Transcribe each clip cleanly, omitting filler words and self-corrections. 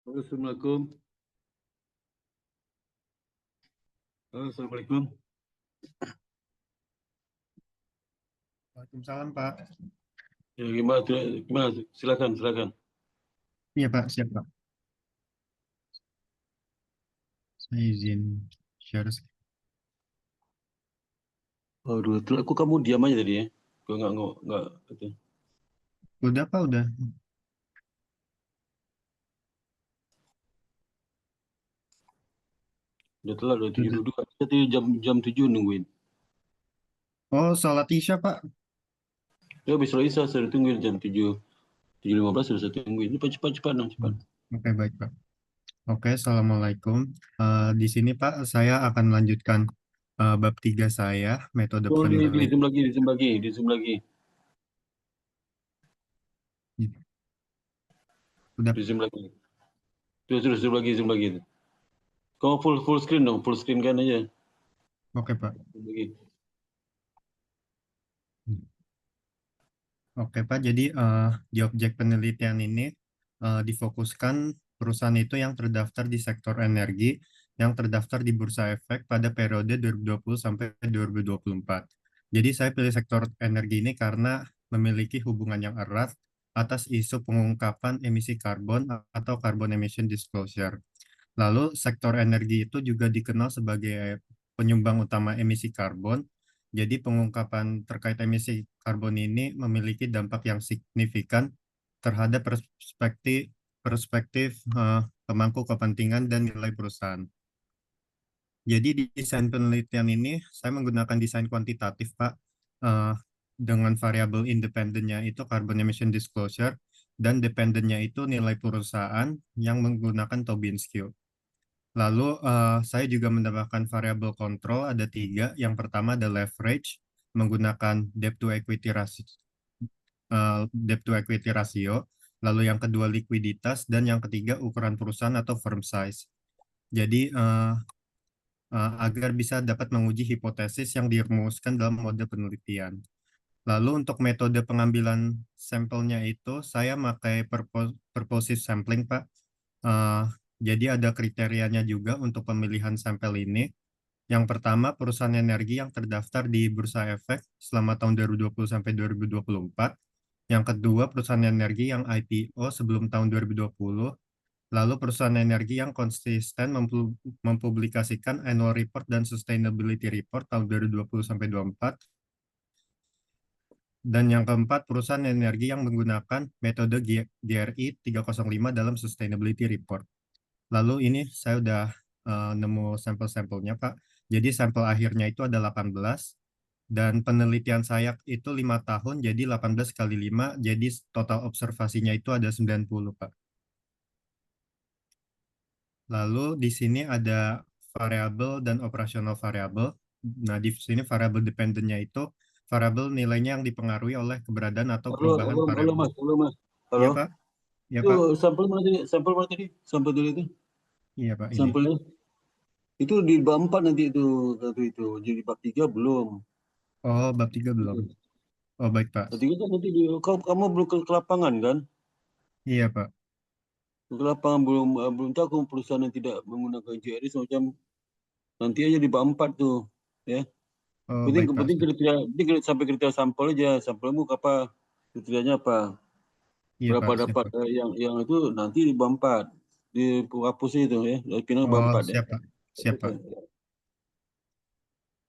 Assalamualaikum. Assalamualaikum. Waalaikumsalam Pak. Ya, gimana? Gimana? Silakan, silakan. Iya Pak, siap Pak. Saya izin share. Aduh, aku kamu diam aja tadi ya. Gue nggak itu. Udah Pak, udah. Udah telat, udah tujuh Udah. duduk. Tadi jam 7 nungguin. Oh, sholat Isya Pak. Ya, habis selesai saya sudah tungguin jam 7.15 sudah saya tungguin. Cepat, cepat, cepat, dong, cepat. Oke, baik Pak. Oke, Assalamualaikum. Di sini Pak, saya akan melanjutkan bab 3 saya, metode Oh, di penelitian. zoom lagi, di zoom lagi, di zoom lagi, Udah, di zoom lagi. Terus zoom lagi. Kamu full screen dong, full screen kan aja. oke Pak. Zoom lagi. Oke Pak, jadi di objek penelitian ini difokuskan perusahaan itu yang terdaftar di sektor energi, yang terdaftar di Bursa Efek pada periode 2020 sampai 2024. Jadi saya pilih sektor energi ini karena memiliki hubungan yang erat atas isu pengungkapan emisi karbon atau carbon emission disclosure. Lalu sektor energi itu juga dikenal sebagai penyumbang utama emisi karbon. Jadi pengungkapan terkait emisi karbon ini memiliki dampak yang signifikan terhadap perspektif perspektif pemangku kepentingan dan nilai perusahaan. Jadi di desain penelitian ini saya menggunakan desain kuantitatif, Pak, eh, dengan variabel independennya itu carbon emission disclosure dan dependennya itu nilai perusahaan yang menggunakan Tobin Q. Lalu saya juga menambahkan variabel kontrol ada tiga. Yang pertama ada leverage menggunakan debt to equity ratio. Lalu yang kedua likuiditas dan yang ketiga ukuran perusahaan atau firm size. Jadi agar bisa dapat menguji hipotesis yang dirumuskan dalam mode penelitian. Lalu untuk metode pengambilan sampelnya itu saya pakai purposive sampling, Pak. Eh, jadi ada kriterianya juga untuk pemilihan sampel ini. Yang pertama, perusahaan energi yang terdaftar di Bursa Efek selama tahun 2020 sampai 2024. Yang kedua, perusahaan energi yang IPO sebelum tahun 2020. Lalu perusahaan energi yang konsisten mempublikasikan annual report dan sustainability report tahun 2020 sampai 2024. Dan yang keempat, perusahaan energi yang menggunakan metode GRI 305 dalam sustainability report. Lalu ini saya udah nemu sampel-sampelnya, Pak. Jadi sampel akhirnya itu ada 18 dan penelitian saya itu 5 tahun, jadi 18 kali 5, jadi total observasinya itu ada 90, Pak. Lalu di sini ada variabel dan operasional variabel. Nah, di sini variabel dependennya itu variabel nilainya yang dipengaruhi oleh keberadaan atau Halo, perubahan halo, halo variabel. Mas, halo Mas. Iya, Halo. Pak. Iya, Itu Pak. sampel mana tadi? Sampel mana tadi? Sampel dulu itu. Iya, Pak, ini. Sampelnya. Itu di bab 4 nanti itu satu itu. Jadi bab 3 belum. Oh, bab 3 belum. Itu. Oh, baik, Pak. Bab 3 kan nanti kamu belum ke lapangan kan? Iya, Pak. Ke lapangan belum tahu kamu perusahaan yang tidak menggunakan JRI semacam nanti aja di bab 4 tuh, ya. Oh, Penting baik, Pak. penting sampai kriteria sampel aja. Sampelmu apa? Kriterianya apa? Iya, Berapa Pak. Siap, dapat Pak. yang itu nanti di bab 4 di penghapus itu ya. Dari Pinang bab Oh, 4 ya. siap, Pak. Siap, Pak.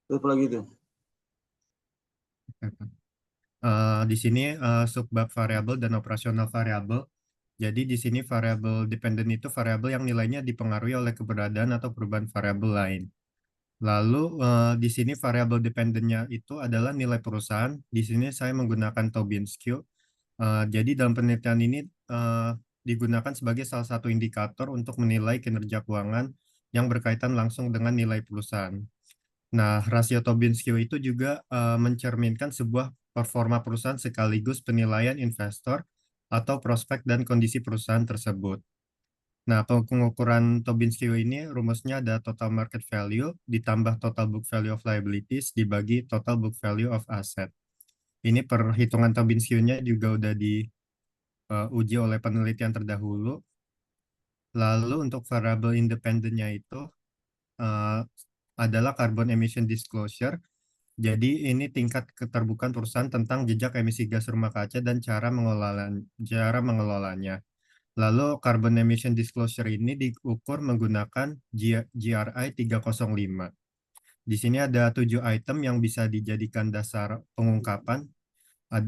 Terus apa lagi tuh? Siap, Pak. Di sini subbab variabel dan operasional variabel. Jadi di sini variabel dependen itu variabel yang nilainya dipengaruhi oleh keberadaan atau perubahan variabel lain. Lalu di sini variabel dependennya itu adalah nilai perusahaan. Di sini saya menggunakan Tobin-Skew. Jadi dalam penelitian ini digunakan sebagai salah satu indikator untuk menilai kinerja keuangan yang berkaitan langsung dengan nilai perusahaan. Nah, rasio Tobin-Skew itu juga mencerminkan sebuah performa perusahaan sekaligus penilaian investor atau prospek dan kondisi perusahaan tersebut. Nah, pengukuran Tobin-Skew ini rumusnya ada total market value ditambah total book value of liabilities dibagi total book value of asset. Ini perhitungan Tobin-Skew-nya juga udah diuji oleh penelitian terdahulu. Lalu untuk variable independennya itu eh, adalah carbon emission disclosure. Jadi ini tingkat keterbukaan perusahaan tentang jejak emisi gas rumah kaca dan cara mengelolanya. Lalu carbon emission disclosure ini diukur menggunakan GRI 305. Di sini ada 7 item yang bisa dijadikan dasar pengungkapan.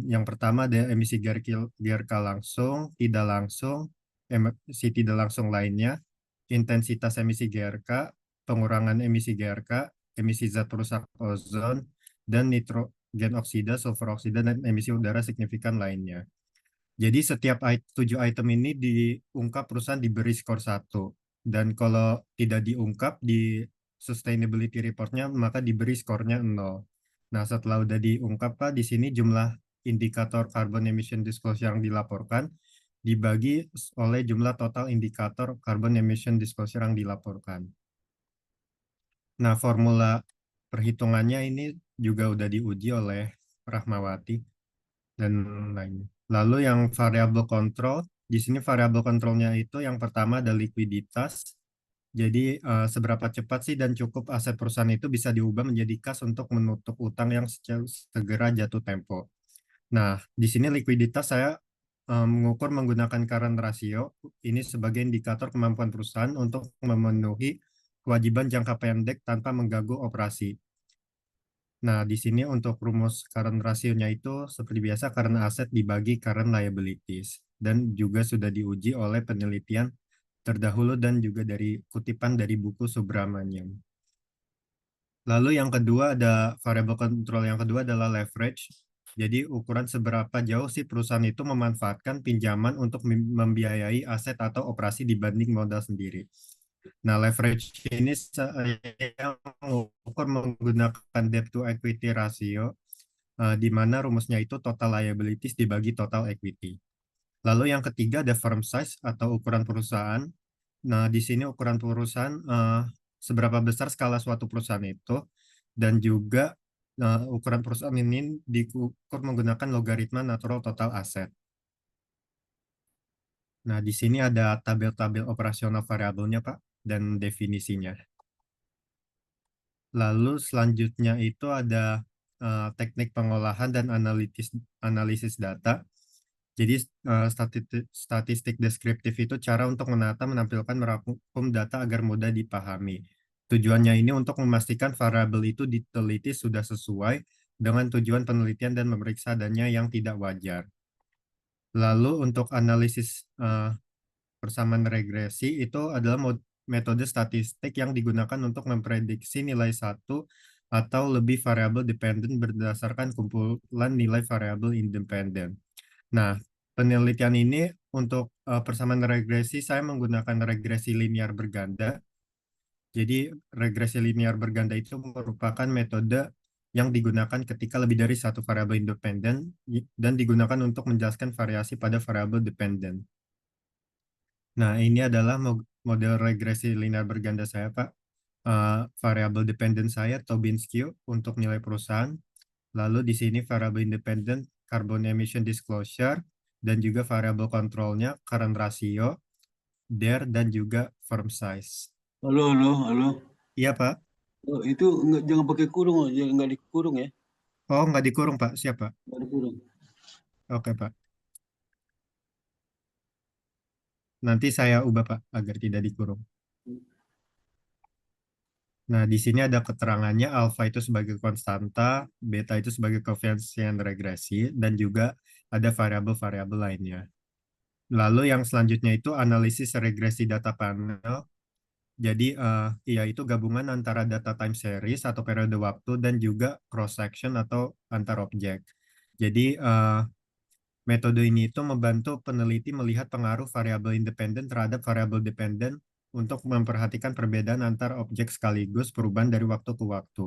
Yang pertama ada emisi GRK langsung, tidak langsung, emisi tidak langsung lainnya, intensitas emisi GRK, pengurangan emisi GRK, emisi zat perusak ozon, dan nitrogen oksida, sulfur oksida, dan emisi udara signifikan lainnya. Jadi setiap 7 item ini diungkap perusahaan diberi skor 1. Dan kalau tidak diungkap di sustainability reportnya maka diberi skornya 0. Nah setelah udah diungkap Pak, di sini jumlah indikator carbon emission disclosure yang dilaporkan dibagi oleh jumlah total indikator carbon emission disclosure yang dilaporkan. Nah formula perhitungannya ini juga udah diuji oleh Rahmawati dan lainnya. Lalu yang variable control, di sini variable controlnya itu yang pertama ada likuiditas. Jadi seberapa cepat sih dan cukup aset perusahaan itu bisa diubah menjadi kas untuk menutup utang yang segera jatuh tempo. Nah, di sini likuiditas saya mengukur menggunakan current ratio. Ini sebagai indikator kemampuan perusahaan untuk memenuhi kewajiban jangka pendek tanpa mengganggu operasi. Nah, di sini untuk rumus current ratio-nya itu seperti biasa karena aset dibagi current liabilities dan juga sudah diuji oleh penelitian terdahulu dan juga dari kutipan dari buku Subramanian. Lalu yang kedua ada variable control yang kedua adalah leverage. Jadi ukuran seberapa jauh sih perusahaan itu memanfaatkan pinjaman untuk membiayai aset atau operasi dibanding modal sendiri. Nah, leverage ini saya mengukur menggunakan debt to equity ratio, di mana rumusnya itu total liabilities dibagi total equity. Lalu yang ketiga ada firm size atau ukuran perusahaan. Nah, di sini ukuran perusahaan seberapa besar skala suatu perusahaan itu dan juga ukuran perusahaan ini diukur menggunakan logaritma natural total asset. Nah, di sini ada tabel-tabel operasional variabelnya, Pak, dan definisinya. Lalu selanjutnya itu ada teknik pengolahan dan analisis data. Jadi statistik deskriptif itu cara untuk menata, menampilkan, merangkum data agar mudah dipahami. Tujuannya ini untuk memastikan variabel itu diteliti sudah sesuai dengan tujuan penelitian dan memeriksa adanya yang tidak wajar. Lalu untuk analisis persamaan regresi itu adalah metode statistik yang digunakan untuk memprediksi nilai satu atau lebih variabel dependen berdasarkan kumpulan nilai variabel independen. Nah, penelitian ini untuk persamaan regresi saya menggunakan regresi linear berganda. Jadi regresi linear berganda itu merupakan metode yang digunakan ketika lebih dari satu variabel independen dan digunakan untuk menjelaskan variasi pada variabel dependen. Nah, ini adalah model regresi linear berganda saya, Pak. Variabel dependen saya Tobin Skew untuk nilai perusahaan. Lalu di sini variabel independen carbon emission disclosure dan juga variabel kontrolnya current ratio, DER dan juga firm size. Halo, halo, halo. Iya, Pak. Oh, itu jangan pakai kurung, oh. Jangan nggak dikurung ya. Oh, nggak dikurung, Pak. Siap, Pak. Nggak dikurung. Oke, Pak. Nanti saya ubah, Pak, agar tidak dikurung. Nah, di sini ada keterangannya alfa itu sebagai konstanta, beta itu sebagai koefisien regresi, dan juga ada variabel-variabel lainnya. Lalu yang selanjutnya itu analisis regresi data panel. Jadi, yaitu gabungan antara data time series atau periode waktu dan juga cross section atau antar objek. Jadi, metode ini itu membantu peneliti melihat pengaruh variabel independen terhadap variabel dependen untuk memperhatikan perbedaan antar objek sekaligus perubahan dari waktu ke waktu.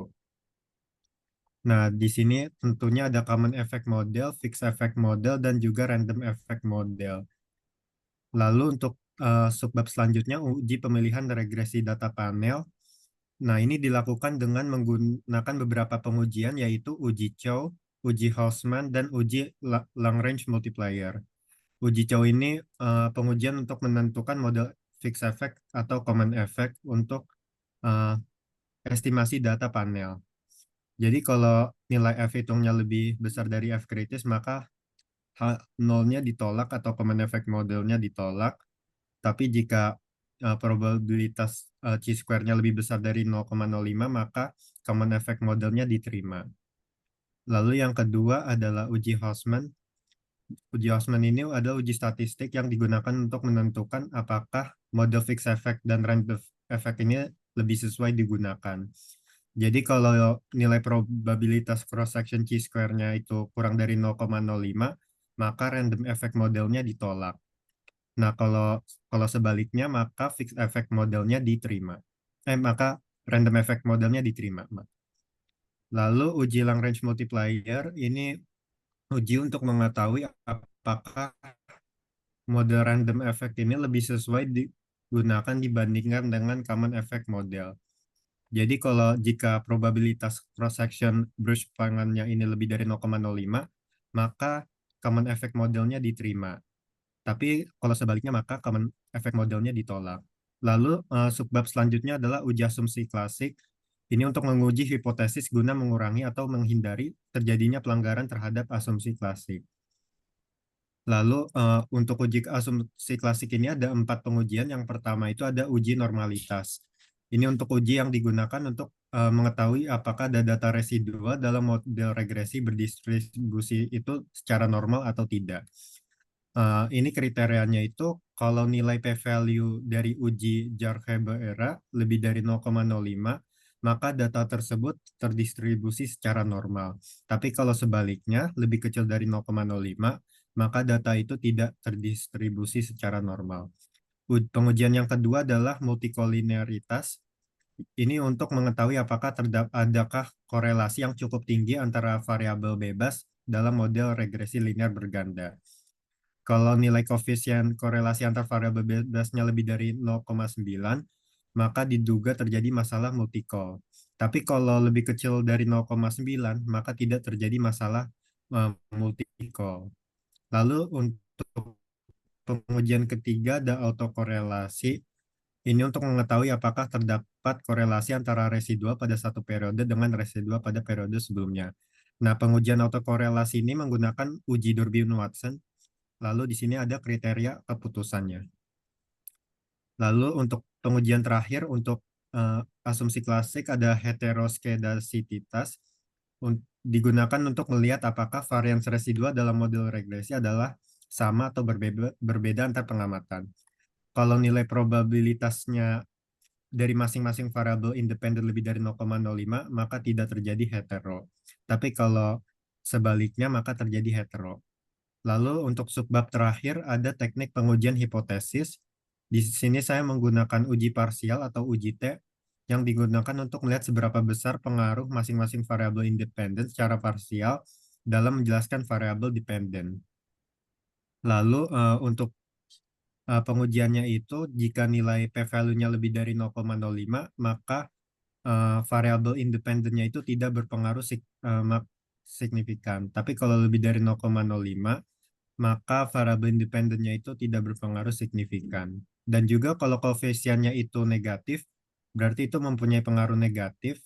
Nah, di sini tentunya ada common effect model, fixed effect model, dan juga random effect model. Lalu untuk subbab selanjutnya uji pemilihan regresi data panel. Nah, ini dilakukan dengan menggunakan beberapa pengujian yaitu uji Chow, uji Houseman, dan uji long range multiplier. Uji Chow ini pengujian untuk menentukan model fixed effect atau common effect untuk uh, estimasi data panel. Jadi kalau nilai F hitungnya lebih besar dari F kritis, maka nolnya ditolak atau common effect modelnya ditolak. Tapi jika probabilitas chi-square-nya lebih besar dari 0,05, maka common effect modelnya diterima. Lalu yang kedua adalah uji Houseman. Uji Houseman ini adalah uji statistik yang digunakan untuk menentukan apakah model fixed effect dan random effect ini lebih sesuai digunakan. Jadi kalau nilai probabilitas cross-section chi-square-nya itu kurang dari 0,05, maka random effect modelnya ditolak. Nah, kalau sebaliknya, maka fixed effect modelnya diterima. Maka random effect modelnya diterima. Lalu uji Lagrange multiplier ini uji untuk mengetahui apakah model random effect ini lebih sesuai digunakan dibandingkan dengan common effect model. Jadi jika probabilitas cross section brush pangannya ini lebih dari 0,05, maka common effect modelnya diterima. Tapi kalau sebaliknya maka common effect modelnya ditolak. Lalu subbab selanjutnya adalah uji asumsi klasik. Ini untuk menguji hipotesis guna mengurangi atau menghindari terjadinya pelanggaran terhadap asumsi klasik. Lalu untuk uji asumsi klasik ini ada 4 pengujian. Yang pertama itu ada uji normalitas. Ini untuk uji yang digunakan untuk mengetahui apakah ada data residual dalam model regresi berdistribusi itu secara normal atau tidak. Ini kriterianya itu kalau nilai p-value dari uji Jarque-Beera lebih dari 0,05, maka data tersebut terdistribusi secara normal. Tapi kalau sebaliknya lebih kecil dari 0,05, maka data itu tidak terdistribusi secara normal. Pengujian yang kedua adalah multikolinearitas. Ini untuk mengetahui apakah adakah korelasi yang cukup tinggi antara variabel bebas dalam model regresi linear berganda. Kalau nilai koefisien korelasi antar variabel bebasnya lebih dari 0,9, maka diduga terjadi masalah multikol. Tapi kalau lebih kecil dari 0,9, maka tidak terjadi masalah multikol. Lalu untuk pengujian ketiga ada autokorelasi. Ini untuk mengetahui apakah terdapat korelasi antara residual pada satu periode dengan residual pada periode sebelumnya. Nah, pengujian autokorelasi ini menggunakan uji Durbin-Watson. Lalu di sini ada kriteria keputusannya. Lalu untuk pengujian terakhir untuk asumsi klasik ada heteroskedasititas digunakan untuk melihat apakah varians residual dalam model regresi adalah sama atau berbeda antar pengamatan. Kalau nilai probabilitasnya dari masing-masing variabel independen lebih dari 0,05, maka tidak terjadi hetero. Tapi kalau sebaliknya, maka terjadi hetero. Lalu untuk subbab terakhir ada teknik pengujian hipotesis. Di sini saya menggunakan uji parsial atau uji T yang digunakan untuk melihat seberapa besar pengaruh masing-masing variabel independen secara parsial dalam menjelaskan variabel dependen. Lalu untuk pengujiannya itu jika nilai p-value-nya lebih dari 0,05 maka variabel independennya itu tidak berpengaruh signifikan. Tapi kalau lebih dari 0,05 maka variabel independennya itu tidak berpengaruh signifikan. Dan juga kalau koefisiennya itu negatif, berarti itu mempunyai pengaruh negatif.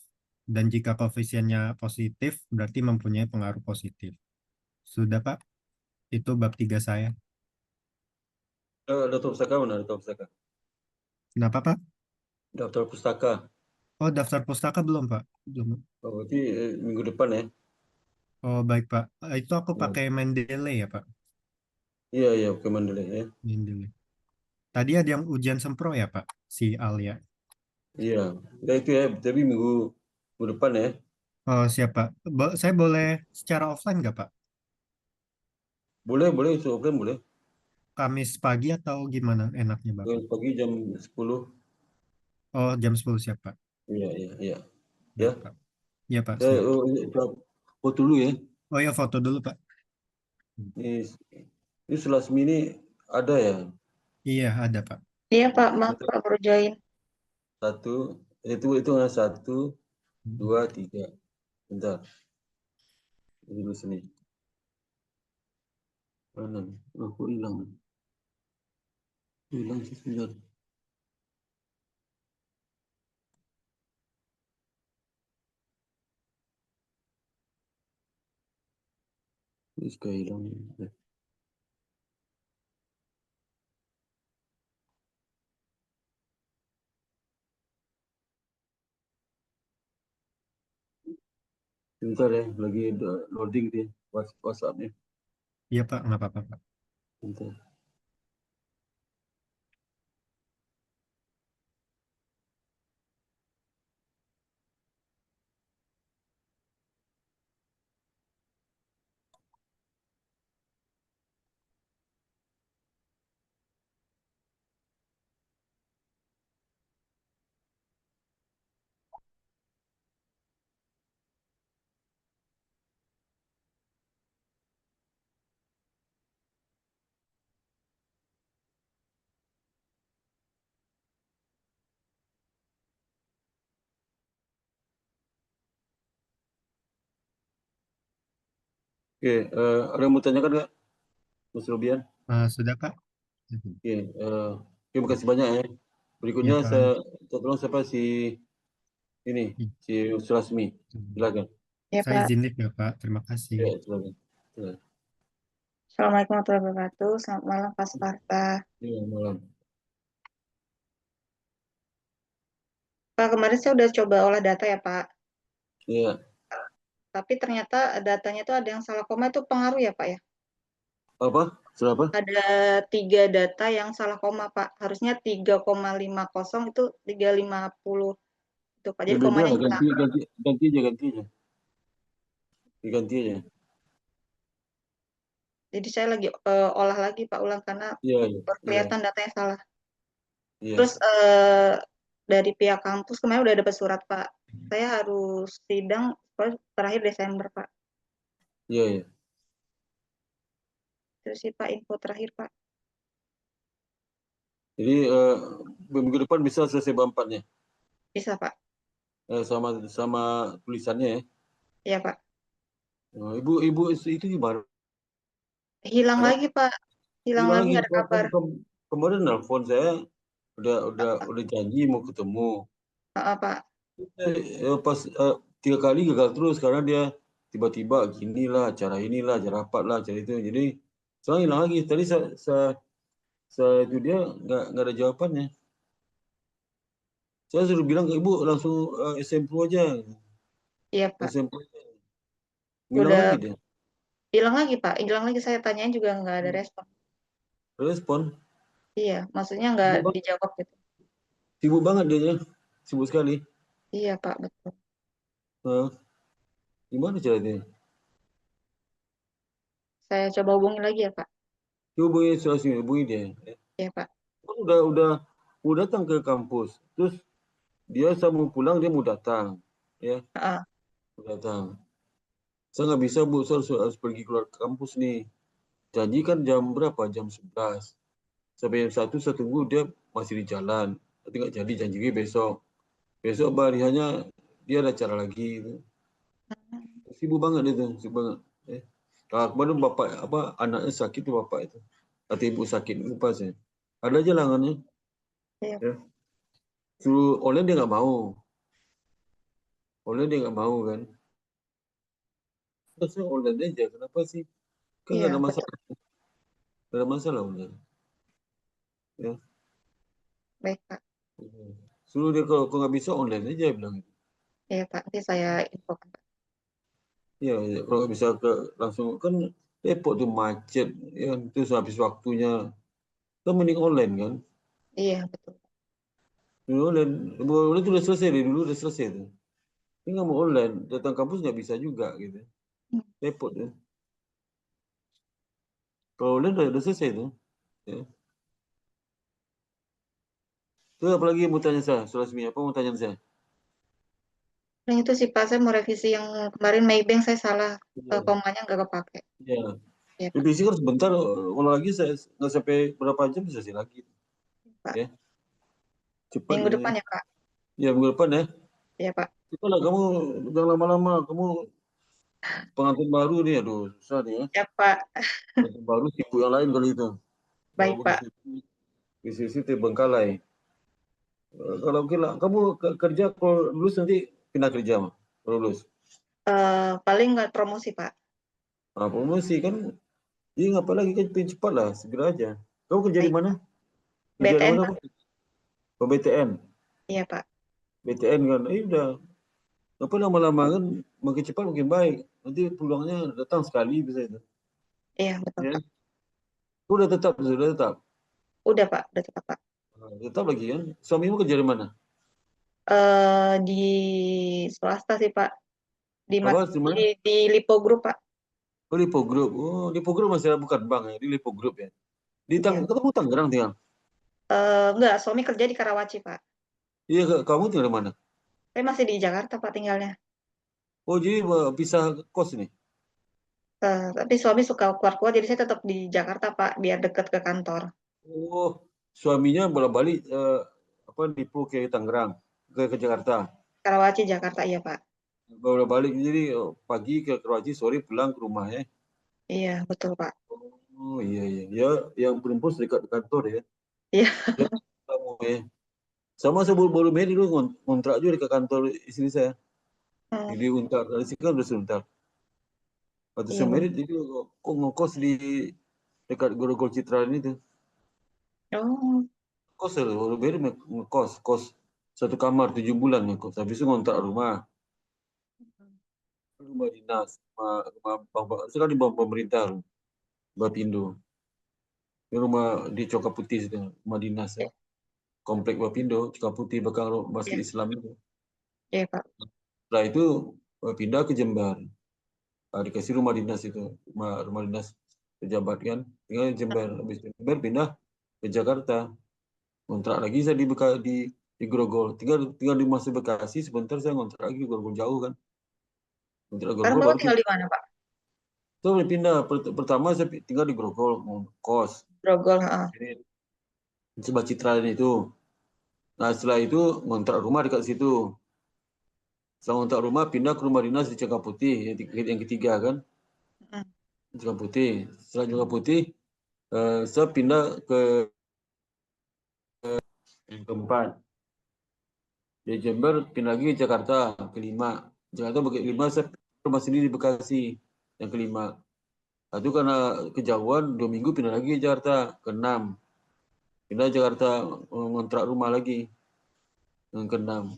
Dan jika koefisiennya positif, berarti mempunyai pengaruh positif. Sudah, Pak? Itu bab 3 saya. Daftar pustaka mana? Daftar pustaka. Kenapa, Pak? Daftar pustaka. Oh, daftar pustaka belum, Pak? Belum. Oh, berarti minggu depan ya? Oh, baik, Pak. Itu aku Hmm. pakai Mendeley ya, Pak? Iya, iya, oke Mandele ya. Mendeley. Tadi ada yang ujian sempro ya, Pak? Si Alia. Iya, ya itu ya. Tapi minggu depan ya. Oh, siapa? Saya boleh secara offline nggak, Pak? Boleh, boleh, itu offline boleh. Kamis pagi atau gimana enaknya, Bapak? Pagi jam 10. Oh, jam 10 siap, Pak. Iya, iya, iya. Ya, Baik, Pak. Iya, Pak, eh, siap. oh, iya, foto dulu ya. Oh ya, foto dulu, Pak. Ini Selasmi ini ada ya. Iya, ada, Pak. Iya Pak, maaf Pak baru join. Satu, itu ada 1, 2, 3. Bentar, ini dulu sini. Mana? Oh, kok hilang? Hilang sih sebentar. Suka hilang. Bentar ya, lagi loading dia WhatsApp-nya. Iya Pak, nggak apa-apa Pak. Bentar. Oke, ada yang mau tanyakan nggak, Mas Robian? Sudah Pak? Oke, terima kasih banyak ya. Iya Berikutnya Pak. saya tolong siapa ini si Sulasmi, silakan. Ya Saya Pak. izin live ya Pak, terima kasih. Ya, silakan. Silakan. Assalamualaikum warahmatullahi wabarakatuh. Selamat malam Pak Sparta. Ya, malam. Pak, kemarin saya udah coba olah data ya Pak. Iya, Tapi ternyata datanya itu ada yang salah koma, itu pengaruh ya Pak ya? apa? Siapa? Ada 3 data yang salah koma Pak. Harusnya 3,50 itu 3,50 itu Pak. Ya Jadi beda komanya lah, hilang. ganti aja. Diganti aja. Jadi saya lagi olah lagi Pak, ulang karena Iya, baru iya, kelihatan datanya salah. iya, Terus dari pihak kampus kemarin udah dapat surat Pak. Saya harus sidang terakhir Desember Pak. iya, iya. Terus sih Pak info terakhir Pak. Jadi minggu depan bisa selesai bampatnya, Bisa Pak. sama tulisannya ya. Iya Pak. Ibu itu gimana? Hilang lagi Pak. Hilang Hilang lagi lagi. nggak ada kabar. Kemarin nelfon saya udah janji mau ketemu. Pak. Pas 3 kali gagal terus karena dia tiba-tiba inilah acara rapat lah, acara itu. Jadi sekarang hilang lagi. Tadi saya itu dia nggak ada jawabannya. Saya suruh bilang ke ibu langsung SMP aja. Iya Pak. SMP hilang Udah lagi dia. hilang lagi Pak. Hilang lagi, saya tanyain juga nggak ada respon. Respon. Iya, maksudnya nggak dijawab gitu. Sibuk banget dia ya. Sibuk sekali. Iya Pak, betul. Gimana caranya? Saya coba hubungi lagi ya Pak. Hubungi dia. Iya Pak. Kan udah mau datang ke kampus. Terus dia saya mau pulang dia mau datang. Ya, Heeh. mau datang. Saya nggak bisa Bu, saya harus pergi keluar kampus nih. Janji kan jam berapa? Jam 11. Sampai jam 1 saya tunggu dia masih di jalan. Tapi nggak jadi, janjinya besok. Besok harinya dia ada acara lagi. Sibuk banget dia tuh, sibuk banget. Kemarin bapak anaknya sakit tuh bapak itu. Atau ibu sakit, lupa saya. Ada aja langannya. Iya. Ya. Suruh online dia nggak mau. Online dia nggak mau kan. Saya online aja, kenapa sih? Kan nggak Iya, ada betul. masalah. Nggak ada masalah online. Ya. Baik Pak. Suruh dia kalau nggak bisa online aja bilang. Iya Pak, nanti saya infokan Pak. Ya, kalau nggak bisa langsung kan repot tuh macet, ya terus habis waktunya. Kan mending online kan. Iya, betul. Online, online tuh udah selesai dari dulu udah selesai tuh. Ini nggak mau online, datang kampus nggak bisa juga gitu. Repot ya. Kalau online udah selesai tuh. Ya. Terus apalagi mau tanya saya, Sulasmi, apa mau tanya saya? Nah itu sih Pak, saya mau revisi yang kemarin Maybank saya salah, Iya. komanya nggak kepake. Ya. Iya Pak. Revisi kan sebentar, kalau lagi saya nggak sampai berapa jam bisa selesai lagi. Pak. Ya. Cepat Minggu gitu depan ya. ya Pak. Ya minggu depan ya. Iya Pak. Itulah kamu jangan lama-lama, kamu pengantin baru nih, aduh susah nih ya. Ya Pak. Pengantin baru sibuk yang lain kali itu. Baik Kalau Pak. di sisi terbengkalai. Kalau gila, kamu kerja kalau lulus nanti pindah kerja mah, kalau lulus. Paling nggak promosi Pak. Promosi kan. Jadi ngapa lagi kan pengen cepat lah, segera aja. Kau kerja di mana? Kerja di BTN, mana? Pak. Oh, BTN. Iya, Pak. BTN kan. Udah. Apa lama-lama kan makin cepat makin baik. Nanti peluangnya datang sekali bisa itu. Iya, betul, Ya. Pak. Kau sudah tetap. Udah, Pak. Udah tetap, Pak. Tetap lagi kan. Suamimu kerja di mana? Di swasta sih, Pak. Di, Apa di mana? di Lipo Group, Pak. Oh, Lipo Group. Oh, Lipo Group masih bukan bank ya. Di Lipo Group ya. Iya. Ketemu Tangerang tinggal. Enggak, suami kerja di Karawaci, Pak. Iya, kamu tinggal di mana? Saya masih di Jakarta, Pak, tinggalnya. Oh, jadi pisah kos nih. Tapi suami suka keluar-keluar, jadi saya tetap di Jakarta, Pak, biar dekat ke kantor. Oh, suaminya bolak-balik Lipo ke Tangerang, ke Jakarta. Karawaci, Jakarta, iya, Pak. Bolak-balik jadi pagi ke Karawaci, sore pulang ke rumah ya. Iya, betul, Pak. Oh iya iya. Ya, yang Primpus dekat kantor ya. Iya. Ya, kamu ya. Sama saya baru merit dulu ngontrak juga dekat kantor istri saya. Hmm, Jadi Untar, dari sini kan udah sebentar. Waktu iya, saya betul. merit itu kok ngekos di dekat Grogol Citraan itu. Oh, Kos baru merit kos 1 kamar 7 bulan ngekos. Habis itu ngontrak rumah dinas, sekali bank pemerintah, Bapindo. Ini rumah di Cokap Putih situ, rumah dinas ya. iya, Komplek Bapindo, Cokap Putih belakang Masjid iya, Islam itu. iya, Pak. Setelah itu pindah ke Jember. Dikasih rumah dinas itu, rumah dinas pejabat kan, tinggal di Jember. Habis Jember pindah ke Jakarta. Kontrak lagi saya di Grogol. Tinggal di masuk Bekasi, sebentar saya ngontrak lagi di Grogol jauh kan. Kontrak Sekarang Grogol Bapak baru tinggal di mana, Pak? pindah. Pertama saya tinggal di Grogol, kos. Grogol, heeh. Sebelah Citraan itu. Nah setelah itu ngontrak rumah dekat situ. Setelah ngontrak rumah pindah ke rumah dinas di Cekap Putih yang ketiga kan. Hmm. Cekap Putih. Setelah Cekap Putih saya pindah ke yang keempat. Dari Jember pindah lagi ke Jakarta kelima. Jakarta kelima saya rumah sendiri di Bekasi yang kelima. Itu karena kejauhan 2 minggu pindah lagi ke Jakarta keenam. Pindah Jakarta ngontrak rumah lagi yang keenam.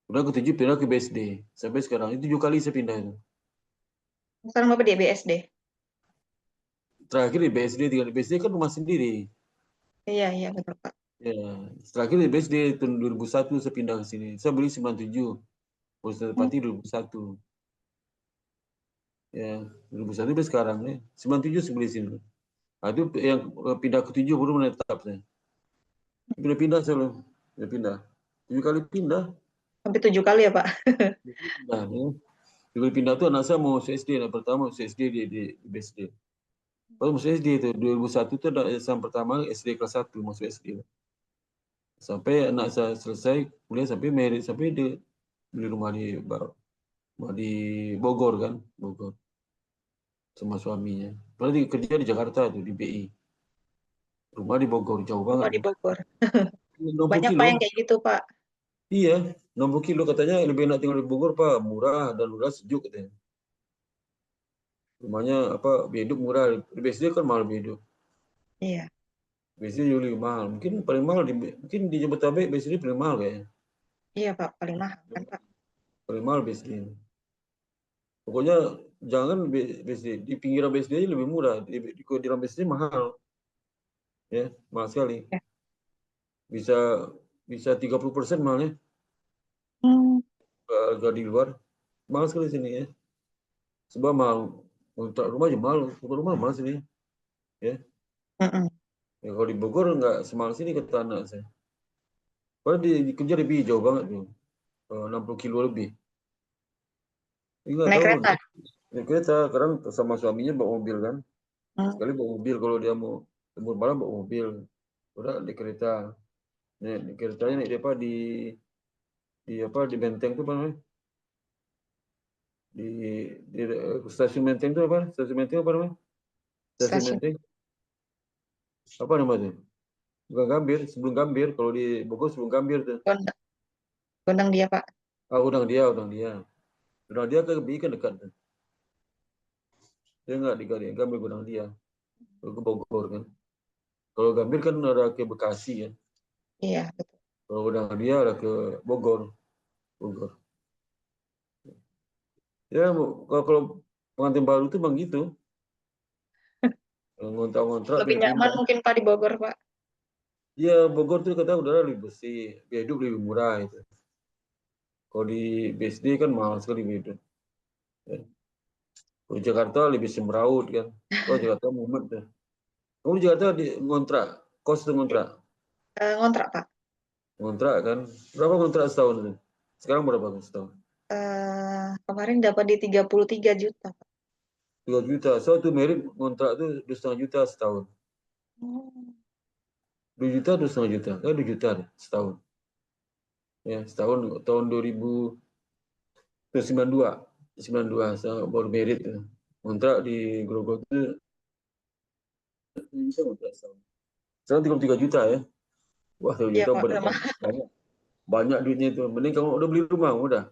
Udah ketujuh pindah ke BSD. Sampai sekarang itu 7 kali saya pindah itu. Sekarang Bapak di BSD. Terakhir di BSD, tinggal di BSD kan rumah sendiri. Iya, iya, betul, Pak. Ya, terakhir di BSD tahun 2001 saya pindah ke sini. Saya beli 97, Polres Hmm. Tepati 2001. Ya, 2001 sampai sekarang ya. 97 saya beli sini. Nah, itu yang pindah ke 7 baru menetap saya. Pindah-pindah saya belum. Pindah. 7 kali pindah. Sampai 7 kali ya, Pak? Pindah, ya. 7 kali pindah itu anak saya mau masuk SD. Anak pertama masuk SD di BSD. Baru masuk SD itu. 2001 itu ada yang pertama SD kelas 1 masuk SD. Sampai anak saya selesai kuliah sampai merit sampai dia beli rumah di Bogor kan, Bogor sama suaminya. Berarti kerja di Jakarta tuh di BI. Rumah di Bogor jauh banget Rumah di tuh. Bogor. 60 Banyak, Pak, kilo. yang kayak gitu, Pak. Iya, 60 kilo katanya lebih enak tinggal di Bogor Pak, murah dan murah sejuk katanya. Rumahnya hidup murah. Di BSD kan mahal hidup. Iya. BSD juga lebih mahal. Mungkin paling mahal mungkin di Jabodetabek BSD paling mahal kayaknya. Iya, Pak. Paling mahal kan, Pak? Paling mahal BSD. Pokoknya jangan BSD di pinggiran BSD aja lebih murah. Di dalam BSD mahal, ya mahal sekali. Ya. Bisa 30% mahalnya. Hmm. Harga di luar mahal sekali sini ya. Sebab mahal untuk rumah aja mahal, untuk rumah mahal sini ya. Mm-mm. Ya kalau di Bogor nggak semahal sini kata anak saya. Padahal kerja lebih jauh banget tuh, 60 kilo lebih. Ini nggak Naik tahu kereta? naik kereta, sekarang sama suaminya bawa mobil kan. Hmm. Sekali bawa mobil kalau dia mau lembur malam bawa mobil. Udah di kereta. Di keretanya naik di Menteng tuh apa namanya? Di stasiun Menteng tuh apa? Stasiun Menteng apa namanya? Stasiun Stasiun Menteng apa namanya? Bukan Gambir, sebelum Gambir. Kalau di Bogor sebelum Gambir tuh. Gondang. Gondang dia, Pak. Udang dia. Udang dia ke BI kan dekat tuh. Dia nggak di Gambir gudang dia. Ke Bogor kan. Kalau Gambir kan ada ke Bekasi ya. Iya, betul. Kalau gudang dia ada ke Bogor. Bogor. Ya, kalau pengantin baru itu bang gitu. Ngontrak-ngontrak Lebih nyaman pindah-pindah. mungkin Pak di Bogor, Pak. Iya, Bogor tuh kata udara lebih bersih, biaya hidup lebih murah itu. Kalau di BSD kan mahal sekali biaya hidup. Ya. Kalau Jakarta lebih semeraut kan. Kalau Jakarta mumet ya. Kamu di Jakarta di ngontrak, kos tuh ngontrak. Ngontrak, Pak. Ngontrak kan. Berapa ngontrak setahun itu? Sekarang berapa setahun? Kemarin dapat di 33 juta, Pak. 2 juta. Satu merit ngontrak tuh 2,5 juta setahun. Hmm. 2 juta, 2,5 juta. 2 juta deh, setahun. Ya, setahun tahun 2092. 92 saya baru merit. Ya. Ngontrak di Grogol itu bisa ngontrak setahun. Sekarang 33 juta ya. Wah, 3 Iya, juta Pak. Sama. banyak. Banyak duitnya itu. Mending kamu udah beli rumah, udah.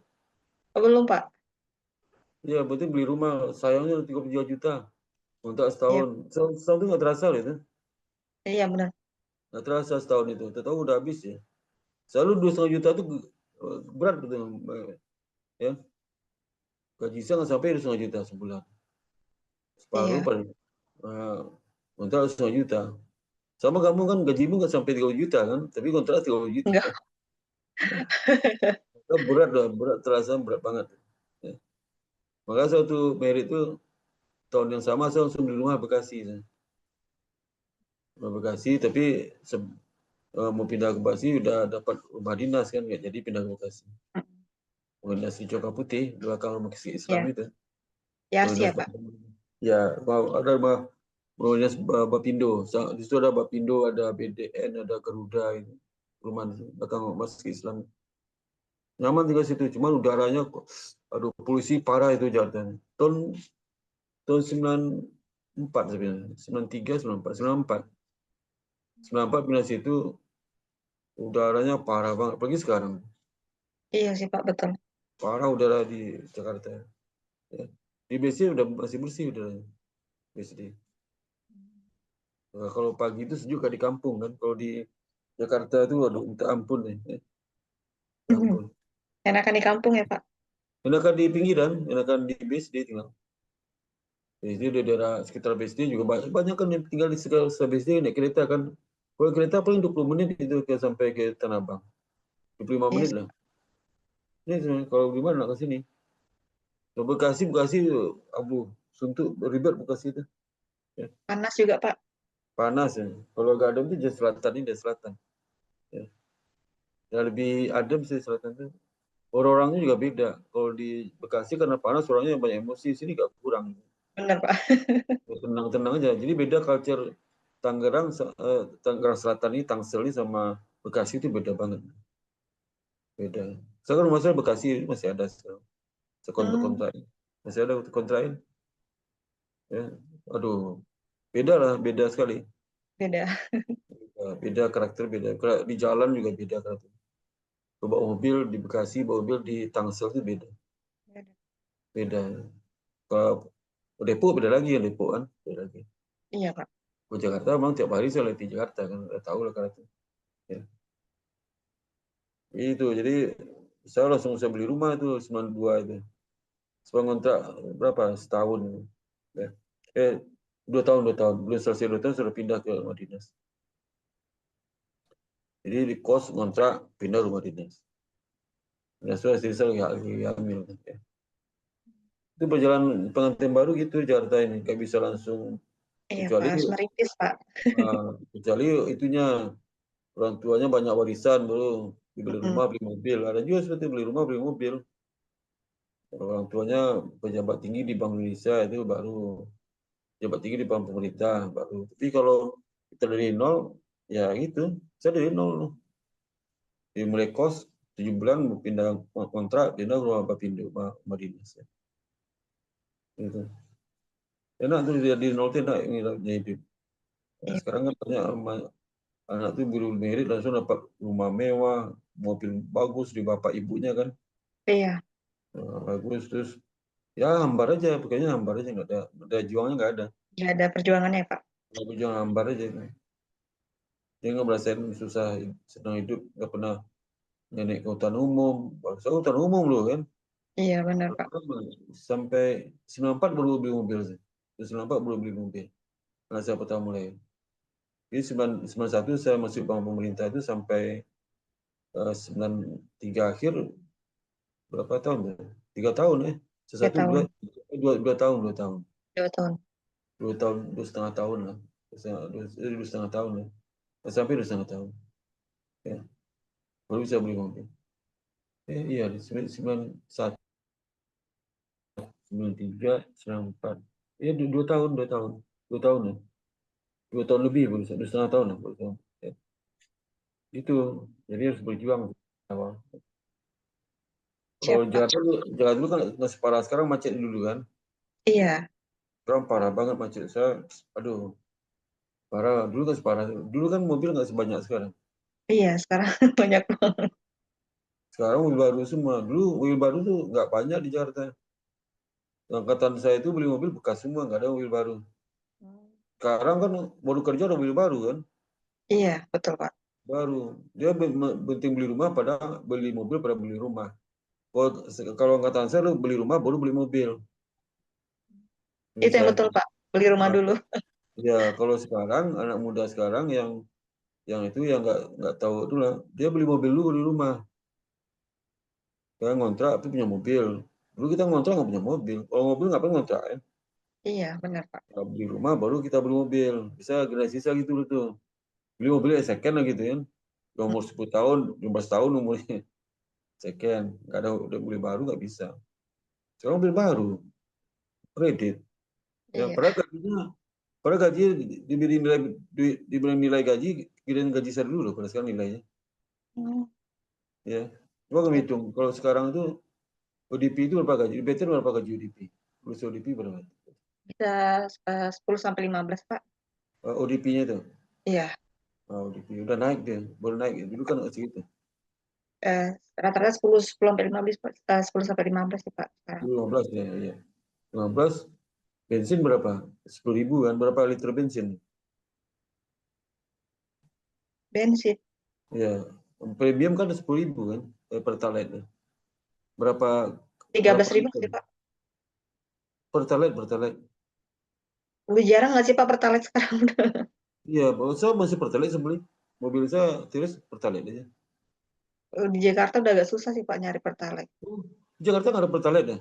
Belum, Pak. Iya, berarti beli rumah. Sayangnya 33 juta. Untuk Iya, setahun. Setahun itu nggak terasa loh itu. iya benar. Nggak terasa setahun itu. Tahu udah habis ya. Selalu 2,5 juta itu berat gitu. Ya. Gaji saya nggak sampai 2,5 juta sebulan. Separuh Iya. paling. Kontrak 2,5 juta. Sama kamu kan gajimu nggak sampai 30 juta kan. Tapi kontrak 30 juta. Enggak. Berat lah. Berat terasa berat banget. Ya. Maka suatu merit itu tahun yang sama saya langsung di rumah Bekasi. Rumah Bekasi tapi mau pindah ke Bekasi udah dapat rumah dinas kan nggak jadi pindah ke Bekasi. Rumah dinas di Coklat Putih belakang rumah Islam Iya. itu. Rumah Yarsi dinas ya, Pak. ya ada rumah dinas Bapindo. Di situ ada Bapindo, ada BDN, ada Garuda itu. Rumah belakang Masjid Islam. Nyaman tinggal situ, cuman udaranya kok aduh polusi parah itu Jakarta. Tahun 94 sebenarnya. 93, 94, 94. 94 pindah situ udaranya parah banget. Apalagi sekarang. Iya sih, Pak, betul. Parah udara di Jakarta. Ya. Di BSD udah masih bersih udaranya. BSD. Nah, kalau pagi itu sejuk kayak di kampung kan. Kalau di Jakarta itu waduh minta ampun nih. Ampun. Enakan di kampung ya, Pak? Enakan di pinggiran, enakan di BSD tinggal. BSD di daerah sekitar BSD juga banyak kan yang tinggal di sekitar BSD naik kereta kan. Kalau kereta paling 20 menit itu sampai ke Tanah Abang. 25 Iya menit sih. lah. Ini sebenarnya kalau gimana ke sini? Ke Bekasi, abu suntuk ribet Bekasi itu. Ya. Panas juga, Pak. Panas ya. Kalau agak adem itu di selatan ini, di selatan. Ya. Yang lebih adem sih selatan itu. Orang-orangnya juga beda. Kalau di Bekasi karena panas orangnya banyak emosi, sini gak kurang. Benar, Pak. Tenang-tenang aja. Jadi beda culture Tangerang Selatan ini, Tangsel ini sama Bekasi itu beda banget. Beda. Sekarang rumah saya Bekasi masih ada sekarang. Hmm, Sekontrak-kontrak. Masih ada untuk kontrain. Ya. Aduh, beda lah, beda sekali. beda. Beda karakter, beda. Di jalan juga beda karakter. Bawa mobil di Bekasi, bawa mobil di Tangsel itu beda. Beda. Beda. Kalau Depok beda lagi ya Depok kan, beda lagi. Iya, Pak. Ke Jakarta memang tiap hari saya lihat di Jakarta kan, udah tahu lah karakter. Ya. Itu jadi saya langsung saya beli rumah itu 92 itu. Setelah ngontrak berapa setahun. Ya. 2 tahun belum selesai 2 tahun sudah pindah ke rumah dinas. Jadi di kos ngontrak pindah rumah dinas. Dan sudah istri saya lagi hamil. Ya. Itu perjalanan pengantin baru gitu Jakarta ini, nggak bisa langsung Iya, Pak. kecuali Harus merintis, Pak. kecuali itunya orang tuanya banyak warisan baru dibeli Mm-mm. rumah beli mobil. Ada juga seperti beli rumah beli mobil. Orang tuanya pejabat tinggi di Bank Indonesia itu baru pejabat tinggi di Bank Pemerintah baru. Tapi kalau kita dari nol ya gitu, saya dari nol. Jadi mulai kos 7 bulan pindah kontrak pindah ke rumah Bapindo, rumah dinas. Ya. Gitu. Enak tuh dari nol tuh enak ini hidup. Nah, Iya. sekarang kan banyak anak tuh baru merit langsung dapat rumah mewah, mobil bagus di bapak ibunya kan. Iya. Bagus terus Ya hambar aja, pokoknya hambar aja, nggak ada juangnya, nggak ada. Nggak ada perjuangannya, Pak. Nggak berjuang, hambar aja. Dia nggak merasain susah, senang hidup, nggak pernah naik ke hutan umum. Saya hutan umum loh kan. Iya, benar, Pak. Sampai 94 baru beli mobil sih. 94 baru beli mobil. Karena saya pertama mulai. Jadi 91 saya masuk bank pemerintah itu sampai 93 akhir, berapa tahun ya? 3 tahun ya. 3 Sesatu tahun. 2 tahun, 2 tahun. 2 tahun. 2 tahun, 2,5 tahun lah. 2,5 tahun ya. Sampai 2,5 tahun. Ya. Baru bisa beli mobil. Iya, di 91, 93, 94. Iya, 2 tahun, 2 tahun. 2 tahun ya. 2 tahun lebih, baru 2,5 tahun lah. Baru tahun. Ya. Itu, jadi harus berjuang awal. Kalau Siap, Pak. Jakarta dulu kan nggak separah sekarang, macet dulu kan. Iya, Sekarang parah banget macet. Saya, aduh, parah. Dulu kan separah. Dulu kan mobil nggak sebanyak sekarang. iya, sekarang banyak banget. Sekarang mobil baru semua. Dulu mobil baru tuh nggak banyak di Jakarta. Angkatan saya itu beli mobil bekas semua, nggak ada mobil baru. Sekarang kan baru kerja ada mobil baru kan. Iya, betul, Pak. Baru. Dia penting beli rumah pada beli mobil pada beli rumah. Kalau angkatan saya lu beli rumah baru beli mobil. Itu yang Misalnya, betul, Pak. Beli rumah dulu. ya kalau sekarang anak muda sekarang yang itu yang nggak tahu itu lah, dia beli mobil dulu beli rumah. Sekarang ngontrak tapi punya mobil. Dulu kita ngontrak nggak punya mobil. Kalau mobil ngapain ngontrak ya? Iya, benar, Pak. Kita beli rumah baru kita beli mobil. Bisa generasi sisa gitu loh tuh. Beli mobil ya second lah gitu ya. Umur 10 tahun, 15 tahun umurnya second. Nggak ada udah beli baru nggak bisa. Sekarang mobil baru, kredit. Ya, Iya. padahal gaji diberi nilai gaji, kirain gaji saya dulu loh pada sekarang nilainya. Hmm, Ya, coba kami hitung. Kalau sekarang itu ODP itu berapa gaji? UBT berapa gaji ODP? Lulus ODP berapa? Bisa 10 sampai 15, Pak. ODP-nya itu. Iya. ODP udah naik dia, baru naik. Dulu kan nggak segitu. Rata-rata 10 sampai 15, Pak. 10 sampai 15 sih, Pak. Sekarang. 15 ya, ya. 15 bensin berapa? 10.000 kan? Berapa liter bensin? Bensin. Ya, premium kan 10.000 kan? Pertalite. Berapa 13.000 liter? sih, Pak. Pertalite. Lebih jarang nggak sih, Pak, Pertalite sekarang? Iya, saya masih Pertalite sebeli. Mobil saya terus Pertalite aja. Di Jakarta udah agak susah sih, Pak, nyari Pertalite. Jakarta nggak ada Pertalite ya?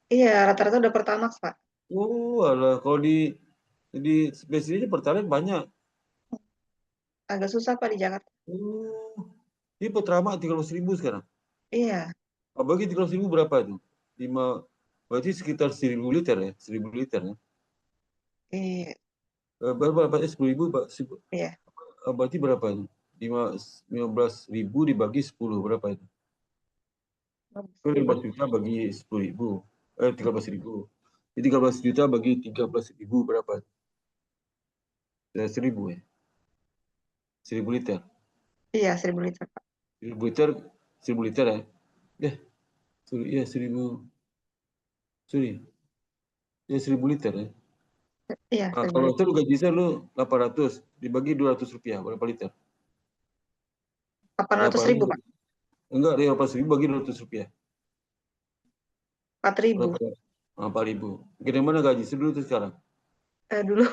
Iya, rata-rata udah Pertamax, Pak. Alah, kalau di spesifiknya Pertalite banyak. Agak susah, Pak, di Jakarta. Ini Petrama 13.000 sekarang. Iya. Bagi 13.000 berapa itu? 5, berarti sekitar 1.000 liter ya? 1.000 liter ya? Iya. Berapa? 10.000, Iya. berarti berapa itu? 15.000 dibagi 10, berapa itu? 15 juta bagi 10.000. 13.000. Jadi 13 juta bagi 13.000 berapa? 1.000 ya? 1.000 liter. Iya, 1.000 liter, Pak. 1.000 liter, 1.000 liter ya? Ya, 1.000 liter ya? Iya, Nah, 1.000 kalau liter. itu gaji saya lu 800 dibagi 200 rupiah berapa liter? 800.000, Pak. Enggak, 800.000 bagi 200 rupiah. 4.000. Berapa? 4.000. Gede mana gaji saya dulu tuh sekarang? Dulu.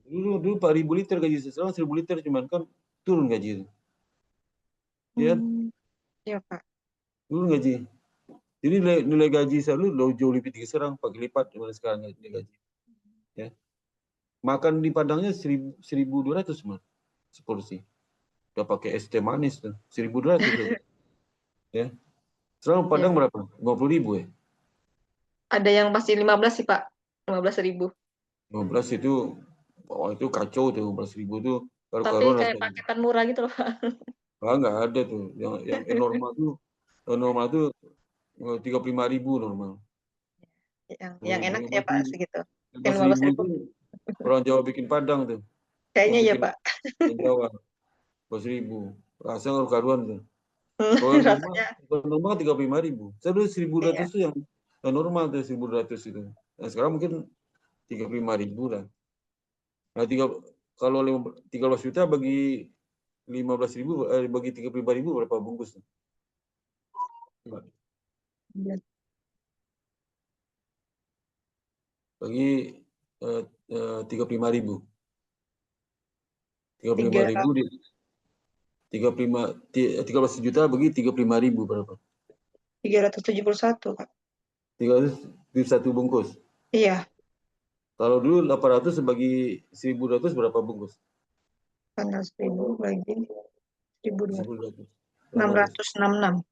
Dulu 4.000 liter gaji saya, sekarang 1.000 liter cuman kan turun gaji itu. Ya, Iya, Pak. turun gaji. Jadi nilai gaji saya dulu jauh lebih tinggi sekarang, pakai lipat daripada sekarang nilai gaji. Ya. Makan di Padangnya 1.200 mah seporsi. Udah pakai es teh manis tuh, 1.200 tuh. Ya. Sekarang Padang Iya. berapa? 50.000 ya? Ada yang pasti 15 sih, Pak. 15.000. 15 itu, itu kacau tuh, 15.000 tuh. Tapi Karu-karuan kayak rasanya. paketan murah gitu loh, Pak. Nggak ada tuh. Yang normal tuh 35.000 normal. Yang enak ya, Pak, segitu. Yang 15.000 15.000. itu orang Jawa bikin Padang tuh. Kayaknya ya, Bikin Pak. Jawa. 15.000. Rasanya karu-karuan tuh. Kalau yang Rasanya. normal 35.000. Saya dulu 1.200 Iya. tuh yang normal tuh 1.200 itu. Nah, sekarang mungkin 35.000 lah. Nah, kalau 13 juta bagi 15.000, bagi 35.000 berapa bungkus? Bagi 35.000. 35.000 di 13 juta bagi 35.000 berapa? 371, Kak. 371 bungkus. Iya, Kalau dulu 800 bagi 1.200 berapa bungkus? 1.000 bagi 1.200. 1.200. 666.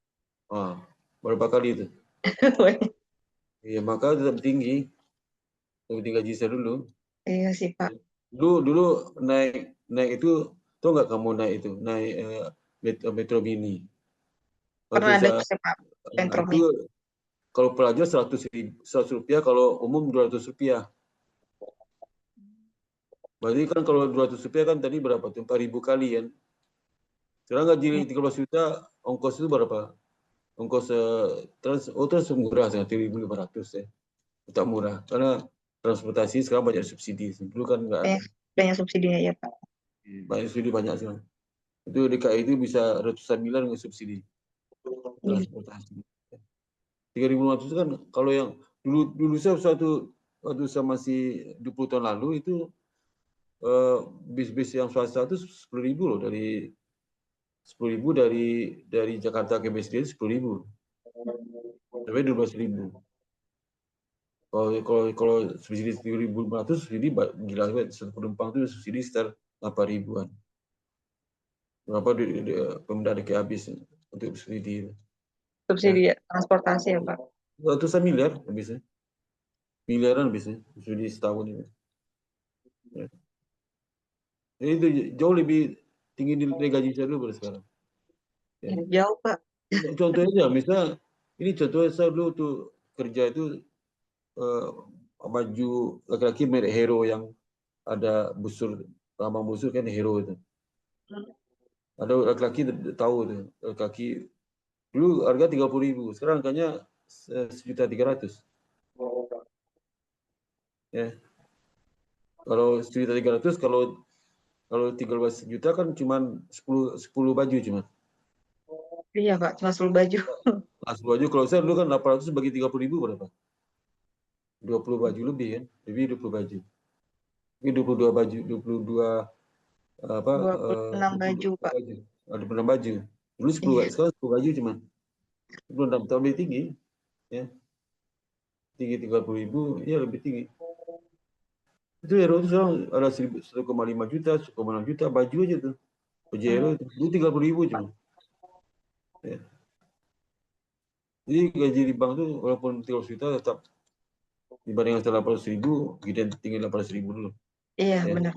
Ah, berapa kali itu? Iya, maka tetap tinggi. Lebih tinggi gaji saya dulu. Iya sih, Pak. Dulu naik itu, tahu nggak kamu naik itu, naik Metro Mini. Waktu Pernah saya dengar sih, Pak, itu Pentromi. kalau pelajar 100 rupiah, kalau umum 200 rupiah. Berarti kan kalau 200 rupiah kan tadi berapa tuh? 4.000 kali kan. Sekarang gaji 13 juta, ongkos itu berapa? Ongkos trans murah, 1.500 ya. Tak murah, karena transportasi sekarang banyak subsidi. Dulu kan nggak ada. Banyak subsidinya ya, Pak. Banyak subsidi, banyak sih. Itu DKI itu bisa ratusan miliar dengan subsidi transportasi. 3.500 kan kalau yang dulu saya waktu saya masih 20 tahun lalu itu bis-bis yang swasta itu 10.000 loh, dari 10.000 dari Jakarta ke BSD 10.000 sampai 12.000. Kalau subsidi 3.500, subsidi gila banget. Satu penumpang itu subsidi sekitar 8.000-an. Berapa pemerintah DKI habis untuk subsidi? Subsidi transportasi ya, Pak. Ratusan miliar habisnya. Miliaran habisnya subsidi setahun ini. Ya. Jadi itu jauh lebih tinggi dari gaji saya dulu pada sekarang. Ya. Jauh, Pak. Contohnya aja, misalnya ini contohnya saya dulu tuh kerja itu baju laki-laki merek Hero yang ada busur, lambang busur kan Hero itu. Ada laki-laki tahu tuh, laki-laki dulu harga 30.000, sekarang harganya 1.300.000. Ya. Kalau 1.300.000, kalau 13 juta kan cuma 10 baju cuma. Iya, Pak, cuma 10 baju. Nah, 10 baju, kalau saya dulu kan 800 bagi 30.000 berapa? 20 baju lebih kan? Lebih 20 baju. Ini 22 baju, 22 apa? 26 baju, Pak. Baju. Ada 26 baju. Dulu 10 Iya. sekarang 10 baju cuma. 26 tahun lebih tinggi, ya. Tinggi 30.000, ya lebih tinggi. Itu Hero itu sekarang ada 1,5 juta, 1,6 juta baju aja tuh. Baju Hero itu dulu 30.000 cuma. Ya. Jadi gaji di bank tuh walaupun 30 juta tetap dibanding 800.000, kita tinggi 800.000 dulu. Iya, Ya. benar.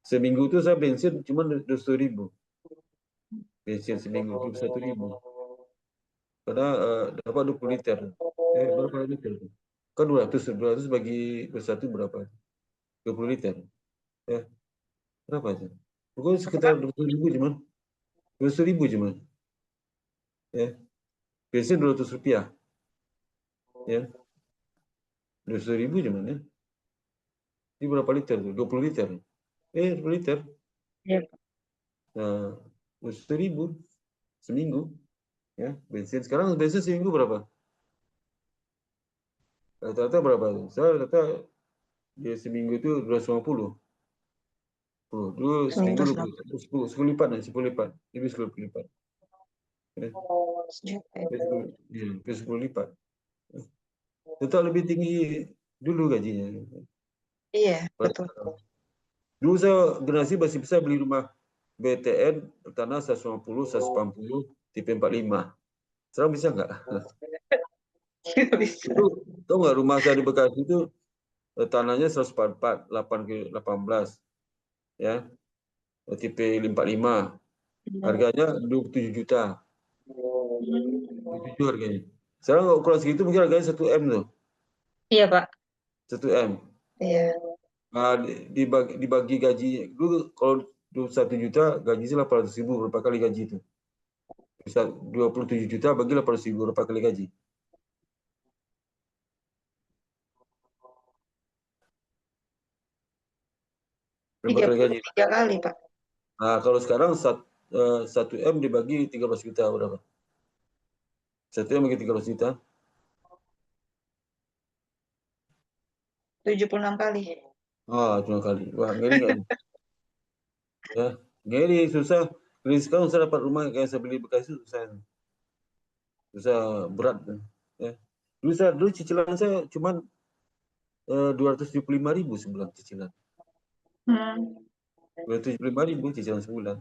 Seminggu itu saya bensin cuma 200.000. Bensin seminggu 21.000. Karena dapat 20 liter. Berapa liter itu? Kan 200 bagi 21 berapa? 20 liter. Ya, berapa itu? Pokoknya sekitar 20.000 cuman. 200.000 cuman. Ya. Bensin 200 rupiah. Ya. 200.000 cuman ya. Ini berapa liter tuh? 20 liter. 20 liter. Iya, Pak. Nah, 200.000 seminggu. Ya, bensin. Sekarang bensin seminggu berapa? Rata-rata berapa? Saya rata ya seminggu itu 250. Dulu seminggu Seminggu 10 lipat, 10 lipat. Lebih 10 lipat. Ya, 10 lipat. Tetap lebih tinggi dulu gajinya. Iya, betul. Dulu saya generasi masih bisa beli rumah BTN tanah 150, 180, tipe 45. Sekarang bisa nggak? Bisa. Itu tahu nggak, rumah saya di Bekasi itu tanahnya 144, 8 ke 18, ya, tipe 45. Harganya 27 juta. 27 harganya. Sekarang kalau ukuran segitu mungkin harganya 1 M tuh. Iya, Pak. 1 M. Iya. Nah, dibagi gaji dulu, kalau 1 juta gaji 800.000, berapa kali gaji itu? Bisa 27 juta bagi 800.000, berapa kali gaji? Berapa kali gaji? 33 kali, Pak. Nah, kalau sekarang 1 M dibagi 13 juta berapa? 1 M bagi 13 juta. 76 kali. Cuma kali. Wah, ngeri nggak ini? Ya, ngeri, susah. Ini sekarang saya dapat rumah kayak saya beli bekas itu susah berat. Ya. Dulu cicilan saya cuma 275.000 sebulan cicilan. 275.000 cicilan sebulan.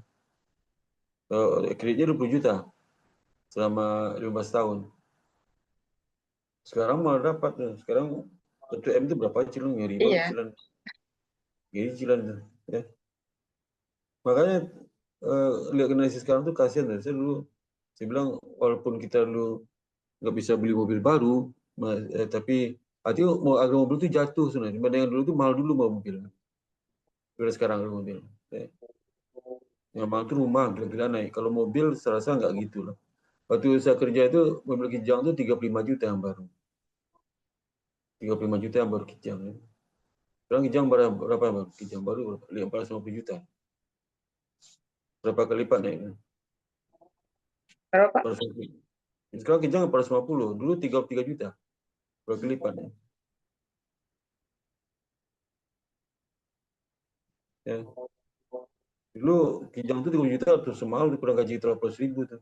Kreditnya 20 juta selama 15 tahun. Sekarang malah dapat. Sekarang 1 M itu berapa cicilan? Ngeri banget Iya. cicilan. Ngeri cicilan. Ya. Makanya lihat generasi sekarang tuh kasihan. Saya bilang walaupun kita dulu nggak bisa beli mobil baru, tapi artinya harga mobil itu jatuh sebenarnya. Dibandingkan dulu tuh mahal dulu mobil. Dulu sekarang harga mobil. Ya. Yang mahal itu rumah, gila-gila naik. Kalau mobil saya rasa nggak gitu lah. Waktu saya kerja itu mobil Kijang itu 35 juta yang baru. 35 juta yang baru Kijang. Ya. Sekarang Kijang berapa baru? Kijang baru 450 juta. Berapa kali lipat naik? Berapa, Pak? Sekarang Kijang 450, dulu 33 juta. Berapa kali lipat ya? Ya. Dulu Kijang itu 30 juta terus semahal kurang gaji 300.000 tuh.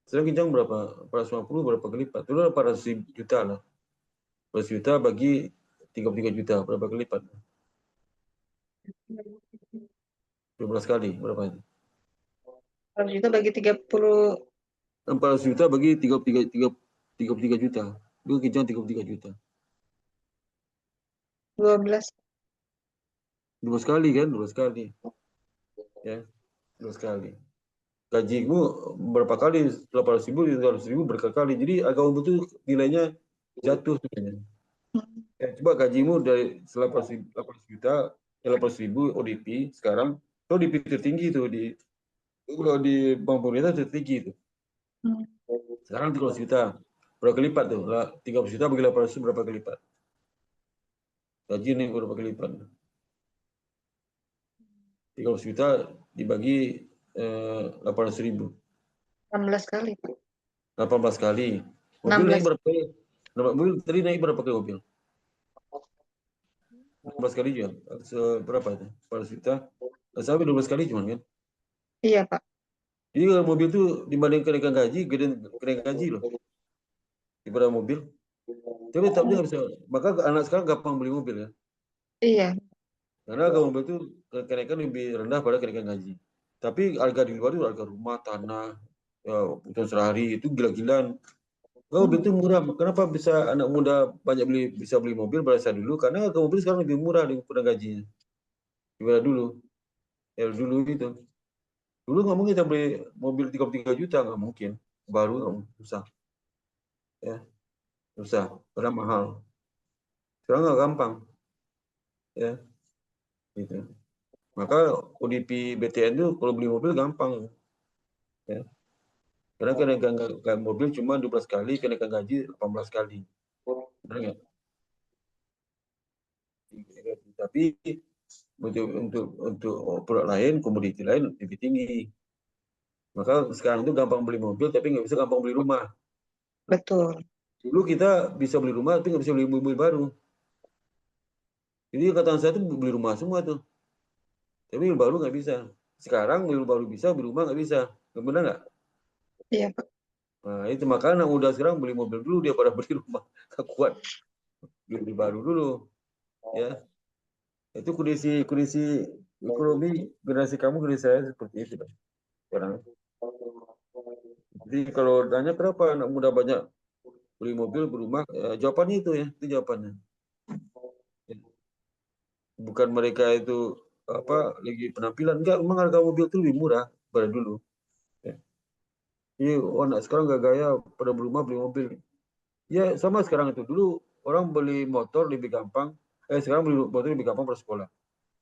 Sekarang Kijang berapa? 450 berapa kali lipat? Dulu 400 juta lah. 400 juta bagi 33 juta berapa kali lipat? 12 kali berapa itu? 100 juta bagi 30. 400 juta bagi 33 juta. Dulu Kijang 33 juta. 12. 12 kali kan? 12 kali. Ya, 12 kali. Gajimu berapa kali? 800.000, 300.000 berkali-kali. Jadi agak mobil itu nilainya jatuh sebenarnya. Ya, coba gajimu dari 800 juta, 800.000 ODP sekarang, itu ODP tertinggi itu kalau di bank pemerintah tertinggi itu. Sekarang 300 juta, berapa kali lipat tuh? 30 juta bagi 800 berapa kali lipat? Gaji ini berapa kali lipat? 300 juta dibagi 800.000. 16 kali, Pak. 18 kali. Mobil 16. naik berapa kali? Mobil tadi naik berapa kali mobil? 16 kali juga. Berapa itu? 400 juta. Sampai 12 kali cuman kan? Iya, Pak. Jadi kalau mobil itu dibanding kenaikan gaji, gedean kenaikan gaji loh. Daripada mobil. Tapi tetapnya nggak bisa. Maka anak sekarang gampang beli mobil ya. Iya. Karena harga mobil itu kenaikan lebih rendah pada kenaikan gaji. Tapi harga di luar itu harga rumah, tanah, ya, kebutuhan sehari itu gila-gilaan. Kalau mobil itu murah. Kenapa bisa anak muda banyak bisa beli mobil berasa dulu? Karena harga mobil sekarang lebih murah daripada gajinya. Daripada dulu. Ya dulu itu. Dulu nggak mungkin kita beli mobil 33 juta, nggak mungkin. Baru nggak mungkin. Susah. Ya, susah. Karena mahal. Sekarang nggak gampang. Ya, gitu. Maka ODP BTN itu kalau beli mobil gampang. Ya. Karena kenaikan mobil cuma 12 kali, kenaikan gaji 18 kali. Benar nggak? Tapi untuk produk lain, komoditi lain lebih tinggi. Maka sekarang itu gampang beli mobil, tapi nggak bisa gampang beli rumah. Betul. Dulu kita bisa beli rumah, tapi nggak bisa beli mobil baru. Jadi kata saya itu beli rumah semua tuh. Tapi mobil baru nggak bisa. Sekarang mobil baru bisa, beli rumah nggak bisa. Benar nggak? Iya, Pak. Nah, itu makanya udah sekarang beli mobil dulu dia pada beli rumah. Nggak kuat. Beli baru dulu. Ya. Itu kondisi ekonomi generasi kamu, generasi saya seperti itu. Sekarang. Jadi kalau tanya kenapa anak muda banyak beli mobil, berumah, jawabannya itu ya, itu jawabannya. Bukan mereka itu lagi penampilan, enggak, memang harga mobil itu lebih murah pada dulu. Ya. Jadi anak sekarang gak gaya pada berumah beli mobil. Ya sama sekarang itu dulu orang beli motor lebih gampang. Sekarang beli motor lebih gampang pada sekolah.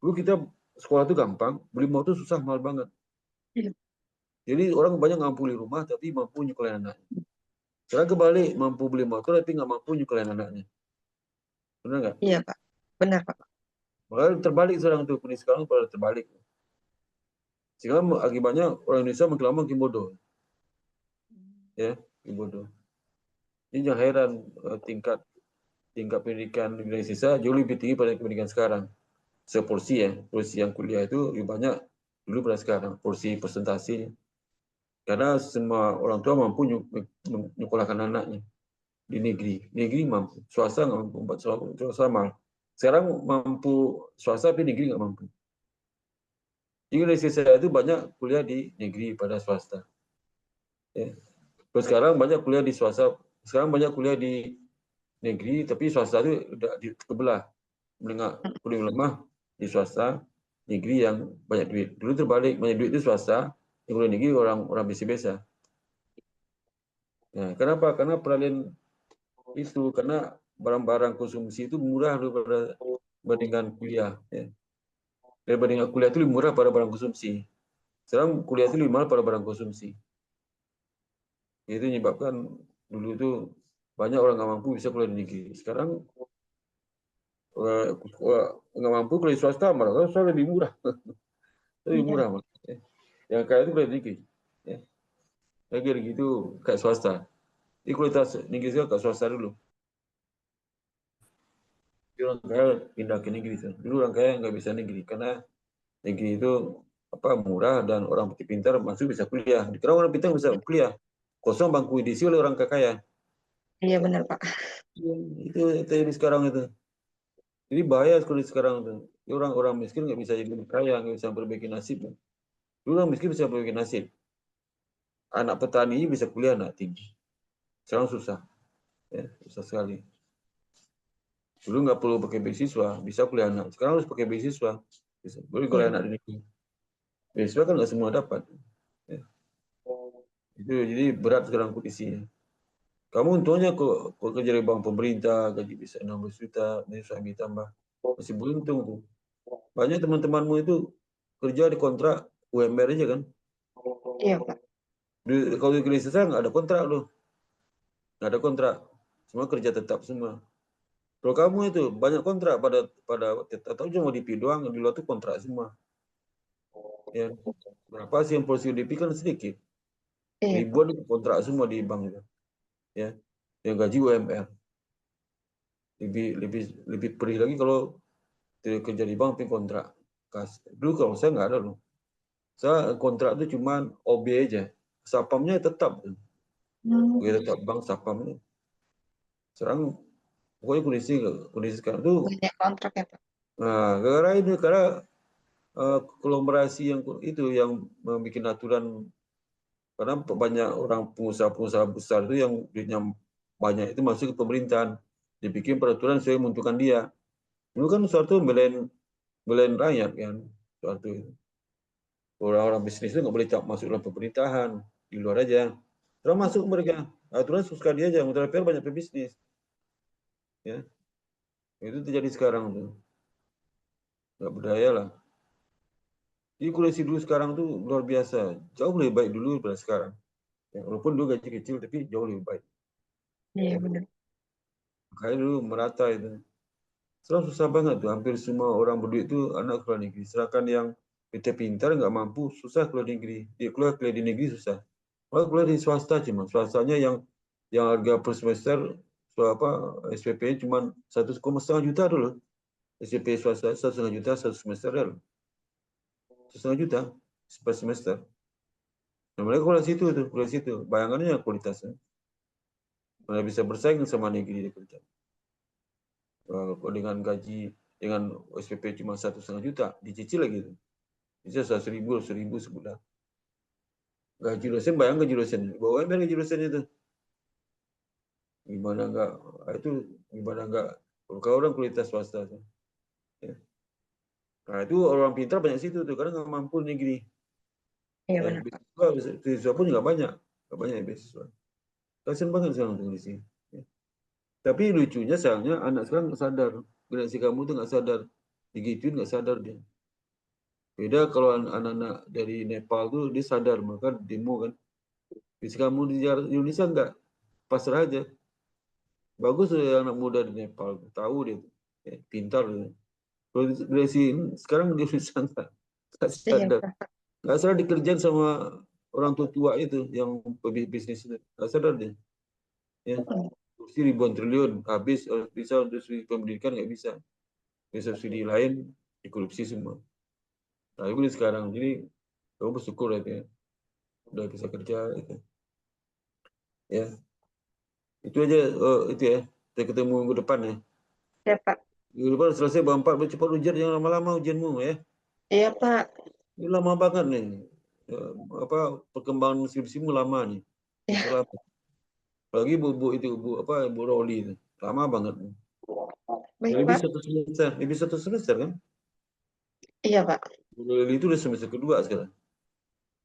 Dulu kita sekolah itu gampang, beli motor susah, mahal banget. Iya. Jadi orang banyak mampu beli rumah tapi mampu nyekolahin anaknya. Sekarang kebalik, mampu beli motor tapi nggak mampu nyekolahin anaknya. Benar nggak? Iya, Pak. Benar, Pak. Makanya terbalik sekarang tuh, kondisi sekarang pada terbalik. Sehingga akibatnya orang Indonesia makin lama makin bodoh. Ya, makin bodoh. Ini jangan heran tingkat pendidikan di Indonesia jauh lebih tinggi pada pendidikan sekarang. Seporsi ya, porsi yang kuliah itu lebih banyak dulu pada sekarang, porsi presentasinya. Karena semua orang tua mampu menyekolahkan anaknya di negeri. Negeri mampu, swasta nggak mampu, swasta mal. Sekarang mampu swasta tapi negeri nggak mampu. Di Indonesia saya itu banyak kuliah di negeri pada swasta. Ya. Terus sekarang banyak kuliah di swasta, sekarang banyak kuliah di negeri, tapi swasta itu udah kebelah. Menengah kuliah lemah di swasta, negeri yang banyak duit. Dulu terbalik, banyak duit itu swasta, yang kuliah negeri orang biasa-biasa. Nah, kenapa? Karena peralihan itu, karena barang-barang konsumsi itu murah daripada bandingkan kuliah. Ya. Dibandingkan kuliah itu lebih murah pada barang konsumsi. Sekarang kuliah itu lebih mahal pada barang konsumsi. Itu menyebabkan dulu itu banyak orang nggak mampu bisa kuliah di negeri. Sekarang nggak mampu kuliah di swasta, malah swasta lebih murah. Lebih murah malah. Ya. Yang kaya itu kuliah di negeri. Ya. Lagi gitu kayak swasta. Di kualitas negeri saya kayak swasta dulu. Orang kaya pindah ke negeri. Dulu orang kaya nggak bisa negeri karena negeri itu murah dan orang pintar masuk bisa kuliah. Karena orang pintar bisa kuliah. Kosong bangku diisi oleh orang kaya. Iya benar Pak. Itu terjadi sekarang itu. Jadi bahaya sekali sekarang itu. Orang miskin nggak bisa jadi kaya, nggak bisa perbaiki nasib. Dulu orang miskin bisa perbaiki nasib. Anak petani bisa kuliah anak tinggi. Sekarang susah. Ya, susah sekali. Dulu nggak perlu pakai beasiswa, bisa kuliah anak. Sekarang harus pakai beasiswa. Boleh kuliah anak di negeri. Beasiswa kan nggak semua dapat. Ya. Itu jadi berat sekarang kondisinya. Kamu untungnya kok kerja di bank pemerintah, gaji bisa 16 juta, ini suami tambah. Masih beruntung tuh. Banyak teman-temanmu itu kerja di kontrak UMR aja kan. Iya Pak. Kalau di Indonesia nggak ada kontrak loh. Nggak ada kontrak. Semua kerja tetap semua. Kalau kamu itu banyak kontrak pada atau cuma DP doang, di luar itu kontrak semua. Ya. Berapa sih yang polisi DP kan sedikit. Iya. Ribuan kontrak semua di bank itu. Ya. Yang gaji UMR. Lebih perih lagi kalau kerja di bank tapi kontrak. Dulu kalau saya nggak ada loh. Saya kontrak itu cuma OB aja. Sapamnya tetap. Gue tetap bank sapamnya. Sekarang pokoknya kondisi sekarang tuh. Banyak kontrak ya Pak. Nah, karena konglomerasi yang itu yang membuat aturan, karena banyak orang pengusaha besar itu yang duitnya banyak itu masuk ke pemerintahan, dibikin peraturan sesuai menguntungkan dia. Dulu kan suatu belain rakyat kan, suatu itu. Orang-orang bisnis itu nggak boleh masuk dalam pemerintahan, di luar aja. Terus masuk mereka, aturan suka dia aja, mudah banyak pebisnis. Ya, itu terjadi sekarang tuh, nggak berdaya lah. Jadi kondisi dulu sekarang tuh luar biasa, jauh lebih baik dulu daripada sekarang. Ya, walaupun dulu gaji kecil, tapi jauh lebih baik. Iya benar. Makanya dulu merata itu. Sekarang susah banget tuh, hampir semua orang berduit itu anak keluar negeri. Sedangkan yang pintar nggak mampu, susah keluar negeri. Dia kuliah di negeri susah. Kalau kuliah di swasta cuma, swastanya yang harga per semester SPP cuma 1,5 juta dulu. SPP swasta 1,5 juta satu semester ya. 1,5 juta per semester. Nah, mereka kuliah situ. Bayangannya kualitasnya. Mereka bisa bersaing sama negeri dia kerja. Dengan gaji dengan SPP cuma 1,5 juta, dicicil lagi itu. Bisa 1.000 sebulan. Gaji dosen, bayang gaji dosen. Bawa gaji dosen itu. Gimana enggak kalau orang kualitas swasta tuh. Ya. Nah itu orang pintar banyak situ tuh karena nggak mampu negeri. Iya Ya, benar Pak. beasiswa pun nggak banyak beasiswa. Kasian banget sekarang tuh di sini. Ya. Tapi lucunya sayangnya anak sekarang nggak sadar. Generasi kamu tuh nggak sadar. Digituin nggak sadar dia. Beda kalau anak-anak dari Nepal tuh dia sadar, maka demo kan. Bisa kamu di Indonesia nggak, pasrah aja. Bagus tuh anak muda di Nepal, tahu dia, pintar dia. Kalau direksi ini, sekarang dia susah nggak Iya, sadar. Pak. Nggak sadar dikerjain sama orang tua itu yang bisnis itu. Nggak sadar dia. Ya. Kursi ribuan triliun habis bisa untuk subsidi pendidikan nggak bisa. Bisa subsidi lain dikorupsi semua. Nah itu sekarang. Jadi kamu bersyukur ya. Udah bisa kerja itu. Ya. Itu aja itu ya. Kita ketemu minggu depan ya. Ya, Pak. Minggu depan selesai bab 4 cepat ujian, jangan lama-lama ujianmu ya. Iya, Pak. Ini lama banget nih. Perkembangan skripsimu lama nih. Bisa lama. Apalagi Bu Roli itu. Lama banget. Baik, Lebih Pak. satu semester kan? Iya, Pak. Bu Roli itu udah semester kedua sekarang.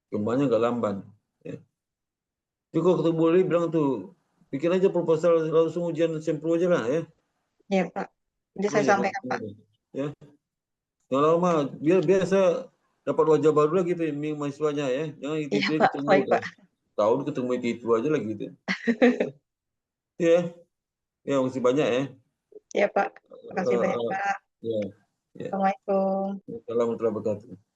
Kembangnya nggak lamban. Ya. Jadi kalau ketemu Bu Roli bilang tuh, bikin aja proposal langsung ujian sempro aja lah ya. Iya, Pak. Nanti saya sampaikan, Pak. Ya. Jangan lama, biasa dapat wajah baru lagi tuh mahasiswanya ya. Jangan itu Iya, Pak. ketemu. Baik, Pak. Tahun ketemu itu aja lagi gitu. Ya, ya masih banyak ya. Iya, Pak. Terima kasih banyak, Pak. Ya, ya. Assalamualaikum. Assalamualaikum warahmatullahi wabarakatuh.